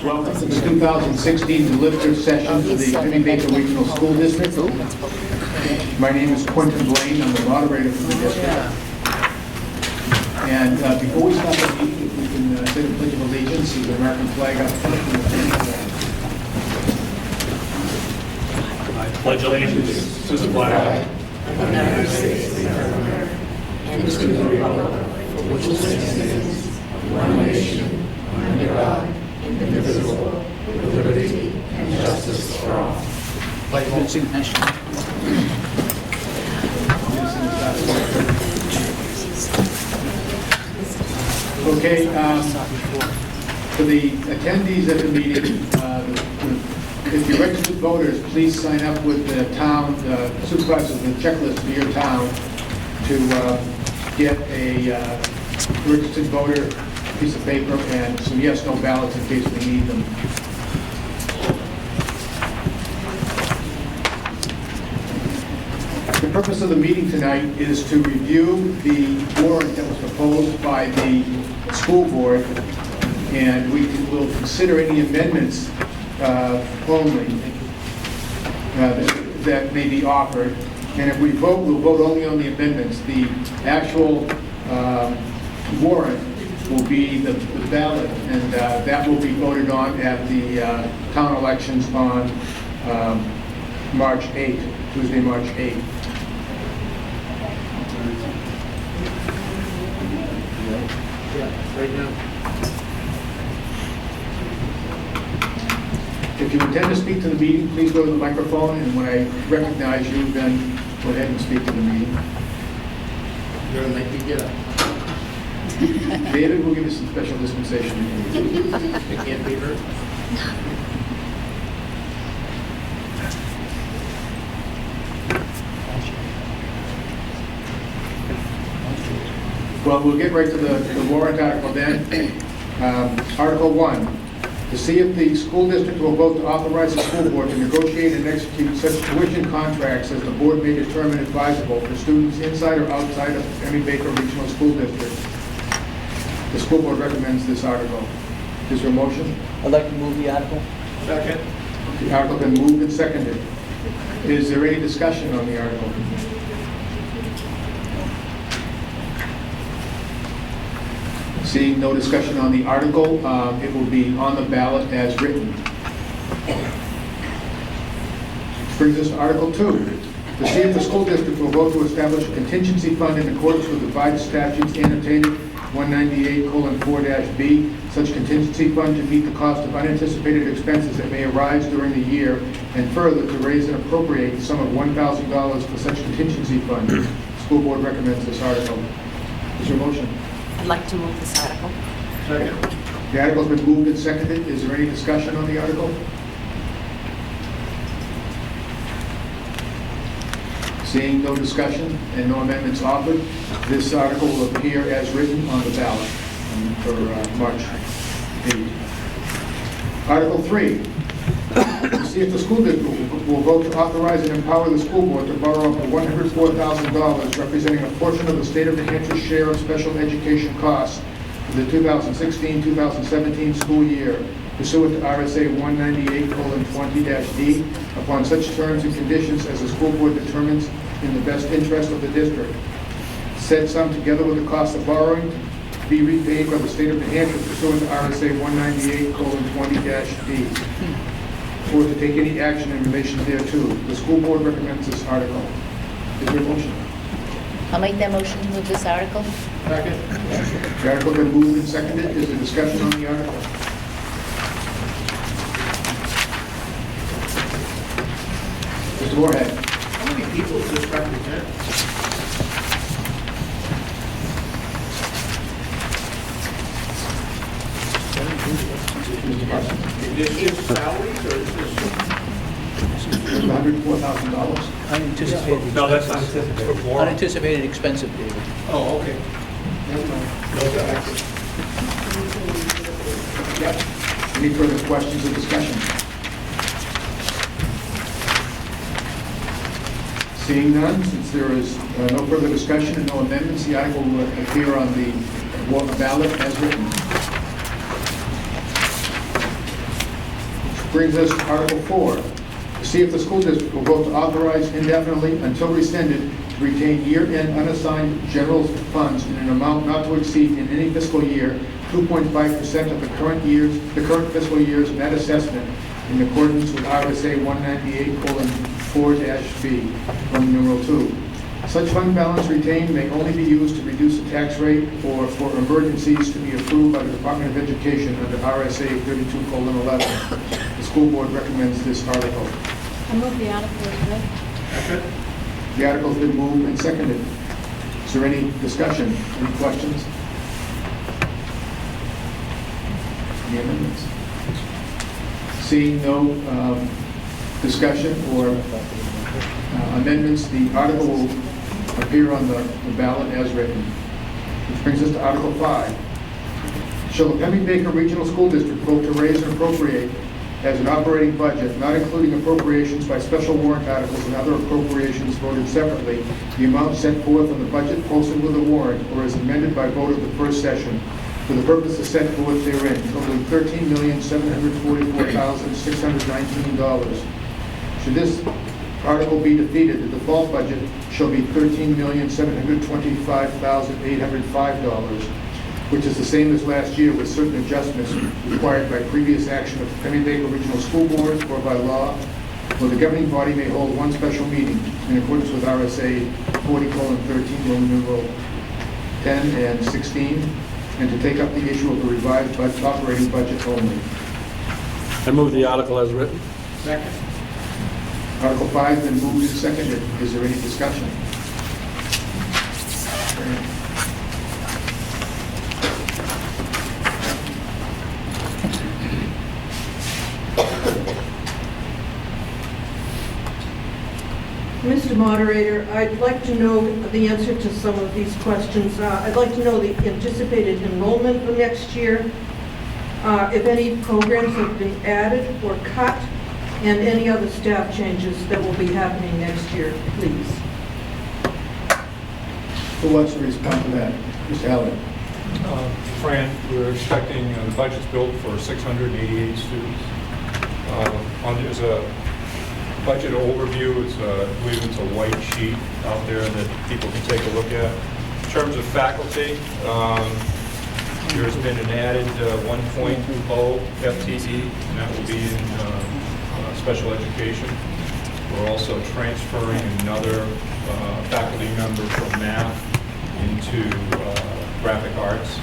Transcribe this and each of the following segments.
Welcome to the 2016 deliberative session of the Penny Baker Regional School District. My name is Quentin Blaine. I'm the moderator for the district. And before we start the meeting, if we can say the Pledge of Allegiance to the American flag up front. I pledge allegiance to the flag of the United States of America and to the republic for which it stands, one nation, under God, indivisible, with liberty and justice for all. Okay, for the attendees at the meeting, if you're registered voters, please sign up with the town supervisor of the checklist for your town to get a registered voter piece of paper and some yes/no ballots in case we need them. The purpose of the meeting tonight is to review the warrant that was proposed by the school board, and we will consider any amendments only that may be offered. And if we vote, we'll vote only on the amendments. The actual warrant will be the ballot, and that will be voted on at the town elections on March 8th, Tuesday, March 8th. Right now. If you intend to speak to the meeting, please go to the microphone, and when I recognize you, then go ahead and speak to the meeting. You're gonna make me get up. David will give you some special dispensation. It can't be heard. Well, we'll get right to the warrant article then. Article 1, to see if the school district will vote to authorize the school board to negotiate and execute such tuition contracts as the board may determine advisable for students inside or outside of Penny Baker Regional School District. The school board recommends this article. Is there a motion? I'd like to move the article. Second. The article has been moved and seconded. Is there any discussion on the article? Seeing no discussion on the article, it will be on the ballot as written. Brings us to Article 2. To see if the school district will vote to establish a contingency fund in accordance with the revised statutes annotated 198:4-B. Such contingency fund to meet the cost of unanticipated expenses that may arise during the year, and further to raise and appropriate the sum of $1,000 for such contingency fund. The school board recommends this article. Is there a motion? I'd like to move this article. Second. The article's been moved and seconded. Is there any discussion on the article? Seeing no discussion and no amendments offered, this article will appear as written on the ballot for March 8th. Article 3, to see if the school district will vote to authorize and empower the school board to borrow up to $104,000, representing a portion of the state of New Hampshire's share of special education costs for the 2016-2017 school year, pursuant to RSA 198:20-D, upon such terms and conditions as the school board determines in the best interest of the district. Said sum, together with the cost of borrowing, to be repaid by the state of New Hampshire pursuant to RSA 198:20-D, or to take any action in relation thereto. The school board recommends this article. Is there a motion? I'll make that motion to move this article. Second. The article has been moved and seconded. Is there discussion on the article? Mr. Moorhead. How many people does this represent? Is this just salaries or is this? $104,000. Unanticipated. No, that's not for board. Unanticipated expensive, David. Oh, okay. Never mind. Yep. Any further questions or discussion? Seeing none, since there is no further discussion and no amendments, the article will appear on the ballot as written. Brings us to Article 4, to see if the school district will vote to authorize indefinitely until rescinded to retain year-end unassigned general funds in an amount not to exceed in any fiscal year 2.5% of the current fiscal year's net assessment in accordance with RSA 198:4-B, Roman numeral 2. Such fund balance retained may only be used to reduce the tax rate or for emergencies to be approved by the Department of Education under RSA 32:11. The school board recommends this article. I move the article as read. Second? The article's been moved and seconded. Is there any discussion, any questions? Any amendments? Seeing no discussion or amendments, the article will appear on the ballot as written. Which brings us to Article 5. Shall the Pemmy Baker Regional School District vote to raise and appropriate as an operating budget, not including appropriations by special warrant articles and other appropriations voted separately, the amount set forth on the budget posted with the warrant or as amended by vote of the first session, for the purposes set forth therein, totaling $13,744,619. Should this article be defeated, the default budget shall be $13,725,805, which is the same as last year with certain adjustments required by previous action of the Pemmy Baker Regional School Board or by law, where the governing body may hold one special meeting in accordance with RSA 40:13, Roman numeral 10 and 16, and to take up the issue of a revised operating budget only. I move the article as written. Second? Article 5 has been moved and seconded. Is there any discussion? Mr. Moderator, I'd like to know the answer to some of these questions. I'd like to know the anticipated enrollment for next year, if any programs have been added or cut, and any other staff changes that will be happening next year, please. Who wants to respond to that? Mr. Hallett. Fran, we're expecting the budget's built for 688 students. There's a budget overview. I believe it's a white sheet out there that people can take a look at. In terms of faculty, there's been an added 1.0 FTE, and that will be in special education. We're also transferring another faculty member from math into graphic arts.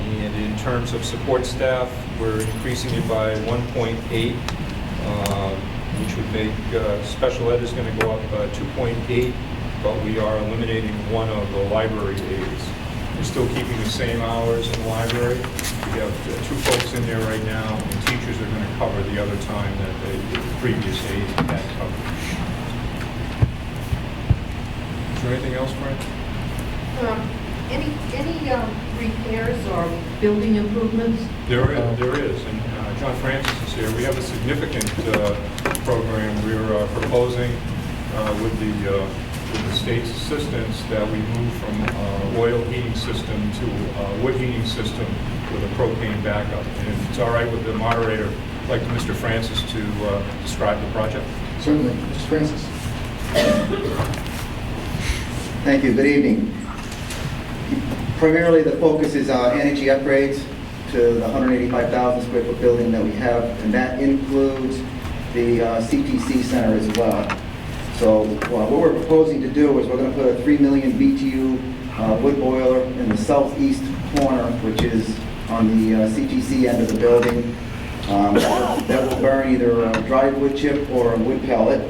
And in terms of support staff, we're increasing it by 1.8, which would make special ed is going to go up 2.8, but we are eliminating one of the library aides. We're still keeping the same hours in the library. We have 2 folks in there right now, and teachers are going to cover the other time that the previous aides had covered. Is there anything else, Frank? Any repairs or building improvements? There is, and John Francis is here. We have a significant program. We're proposing with the state's assistance that we move from oil heating system to wood heating system with a propane backup. And if it's all right with the moderator, I'd like Mr. Francis to describe the project. Certainly. Mr. Francis. Thank you. Good evening. Primarily, the focus is energy upgrades to the 185,000 square foot building that we have, and that includes the CTC center as well. So what we're proposing to do is we're going to put a 3 million BTU wood boiler in the southeast corner, which is on the CTC end of the building. That will burn either a dry wood chip or a wood pellet.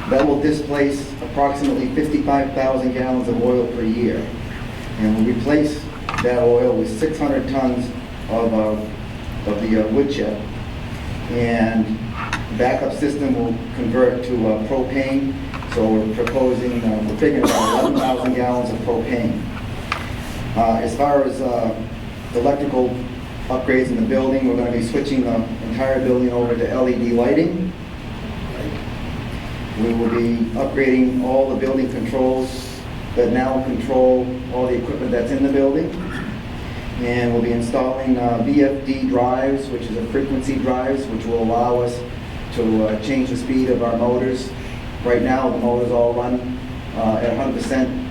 That will displace approximately 55,000 gallons of oil per year. And we'll replace that oil with 600 tons of the wood chip. And the backup system will convert to propane. So we're proposing, we're taking about 11,000 gallons of propane. As far as electrical upgrades in the building, we're going to be switching the entire building over to LED lighting. We will be upgrading all the building controls that now control all the equipment that's in the building. And we'll be installing VFD drives, which is a frequency drives, which will allow us to change the speed of our motors. Right now, the motors all run at 100%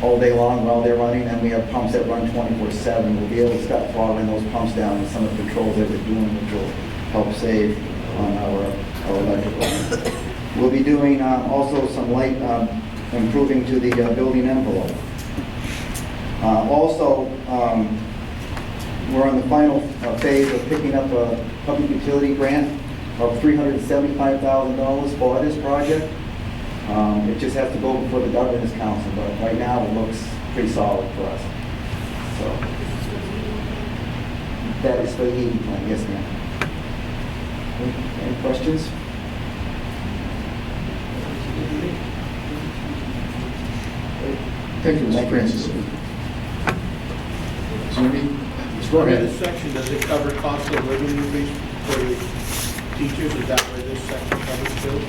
all day long while they're running, and we have pumps that run 24/7. We'll be able to start throttling those pumps down with some of the controls that we're doing, which will help save on our electrical. We'll be doing also some light improving to the building envelope. Also, we're on the final phase of picking up a public utility grant of $375,000 for this project. It just has to go before the Governors Council, but right now it looks pretty solid for us. So that is for the heating plant, yes, ma'am. Any questions? Thank you, Mr. Francis. Is there any, go Under ahead. this section, does it cover cost of living increase for the teachers? Is that where this section covers too?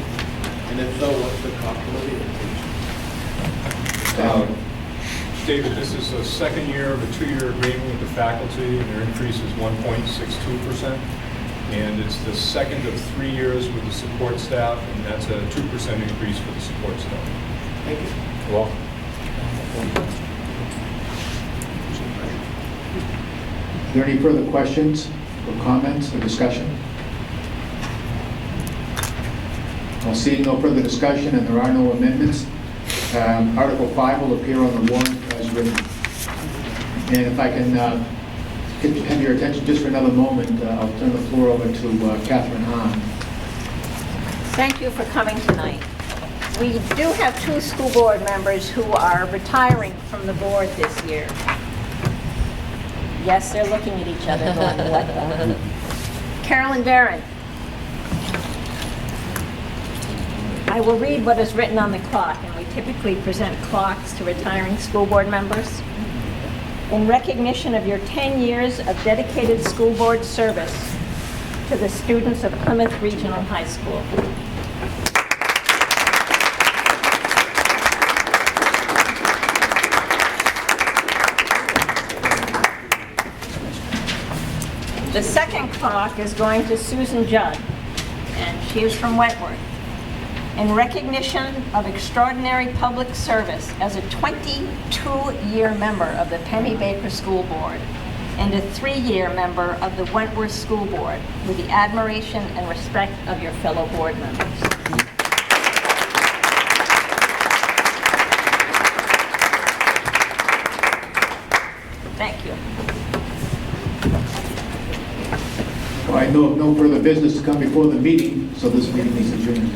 And if so, what's the cost of living increase? David, this is the second year of a 2-year agreement with the faculty, and their increase is 1.62%. And it's the second of 3 years with the support staff, and that's a 2% increase for the support staff. Thank you. You're welcome. Are there any further questions or comments or discussion? Well, seeing no further discussion and there are no amendments, Article 5 will appear on the warrant as written. And if I can have your attention just for another moment, I'll turn the floor over to Catherine Hahn. Thank you for coming tonight. We do have 2 school board members who are retiring from the board this year. Yes, they're looking at each other going, what the? Carolyn Barron. I will read what is written on the clock, and we typically present clocks to retiring school board members. In recognition of your 10 years of dedicated school board service to the students of Plymouth Regional High School. The second clock is going to Susan Judd, and she is from Wentworth. In recognition of extraordinary public service as a 22-year member of the Penny Baker School Board and a 3-year member of the Wentworth School Board, with the admiration and respect of your fellow board members. Thank you. Well, I know of no further business to come before the meeting, so this meeting is adjourned.